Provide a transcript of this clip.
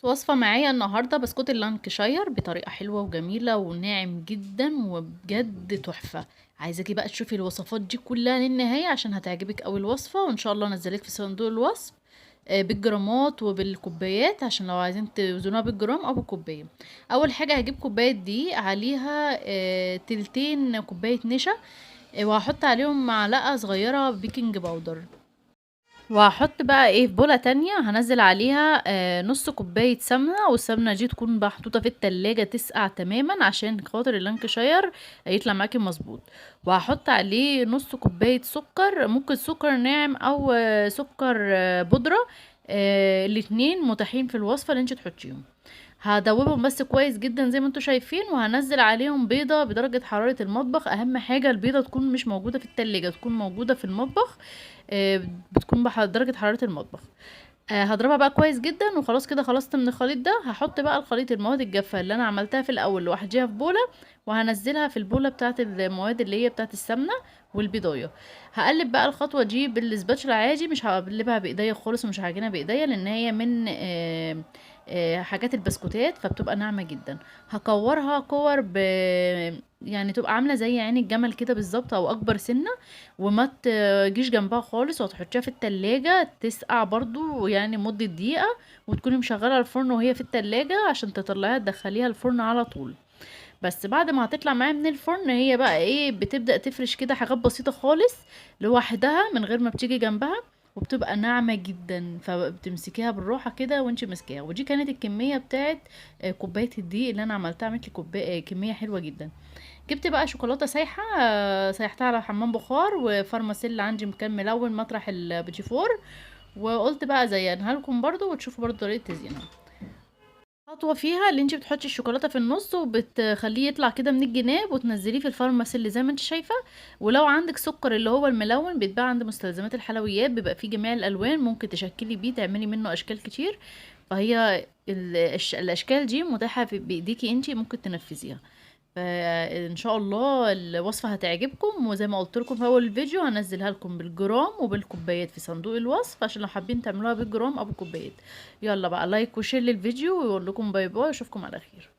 وصفة معايا النهاردة بسكوت اللانكشاير بطريقة حلوة وجميلة وناعم جدا وبجد تحفة. عايزاكي بقى تشوفي الوصفات دي كلها للنهاية عشان هتعجبك اوي الوصفة، وان شاء الله انزلك في صندوق الوصف بالجرامات وبالكوبايات عشان لو عايزين توزنوها بالجرام او بالكوباية. اول حاجة هجيب كوباية دقيق عليها تلتين كوباية نشا، وهحط عليهم معلقة صغيرة بيكنج باودر. وهاحط بقى ايه في بولة تانية هنزل عليها نص كوباية سمنة، والسمنة دي تكون محطوطة في التلاجة تسقع تماما عشان خاطر اللانكشاير يطلع معاكي مظبوط. وهحط عليه نص كوباية سكر، ممكن سكر ناعم او سكر بودرة، الاتنين متاحين في الوصفة اللي انت تحطيهم. هادوبهم بس كويس جدا زي ما انتوا شايفين، وهنزل عليهم بيضة بدرجة حرارة المطبخ. اهم حاجة البيضة تكون مش موجودة في التلاجة، تكون موجودة في المطبخ، بتكون بدرجة حرارة المطبخ. هضربها بقى كويس جدا وخلاص كده خلصت من الخليط ده. هحط بقى الخليط المواد الجافة اللي انا عملتها في الاول لوحديها في بولة، وهنزلها في البولة بتاعت المواد اللي هي بتاعت السمنة والبيضايه. هقلب بقى الخطوة دي بالسباتشولا عادي، مش هقلبها بايديا خالص ومش هعجنها بايديا لان هي من حاجات البسكوتات فبتبقى ناعمة جدا. هكورها كور يعني تبقى عاملة زي عين الجمل كده بالظبط او اكبر سنة، وما تجيش جنبها خالص، وتحطيها في التلاجة تسقع برضو يعني مدة دقيقة، وتكوني مشغلة الفرن وهي في التلاجة عشان تطلعيها تدخليها الفرن على طول. بس بعد ما هتطلع معايا من الفرن هي بقى ايه بتبدأ تفرش كده حاجات بسيطة خالص لوحدها من غير ما بتيجي جنبها، وبتبقى ناعمة جدا فبتمسكيها بالراحة كده وانتي ماسكاها. ودي كانت الكمية بتاعت كوباية الدقيق اللي انا عملتها، عملت لي كوباية كمية حلوة جدا. جبت بقى شوكولاتة سايحة، سيحتها على حمام بخار وفارماسيل عندي مكان ملون مطرح البيتي فور، وقلت بقى ازينها لكم برضو وتشوفوا برضو طريقة تزيينها. خطوة فيها اللي انت بتحطي الشوكولاتة في النص وبتخليه يطلع كده من الجناب وتنزليه في الفارماسيل زي ما انت شايفة. ولو عندك سكر اللي هو الملون بيتباع عند مستلزمات الحلويات، بيبقى فيه جميع الالوان، ممكن تشكلي بيه تعملي منه اشكال كتير. فهي الاشكال دي متاحة بايديكي انت ممكن تنفذيها. فان شاء الله الوصفة هتعجبكم، وزي ما قلت لكم في اول الفيديو هنزلها لكم بالجرام وبالكوبايات في صندوق الوصف عشان لو حابين تعملوها بالجرام او بالكوبايات. يلا بقى لايك وشير للفيديو، ويقول لكم باي باي، اشوفكم على خير.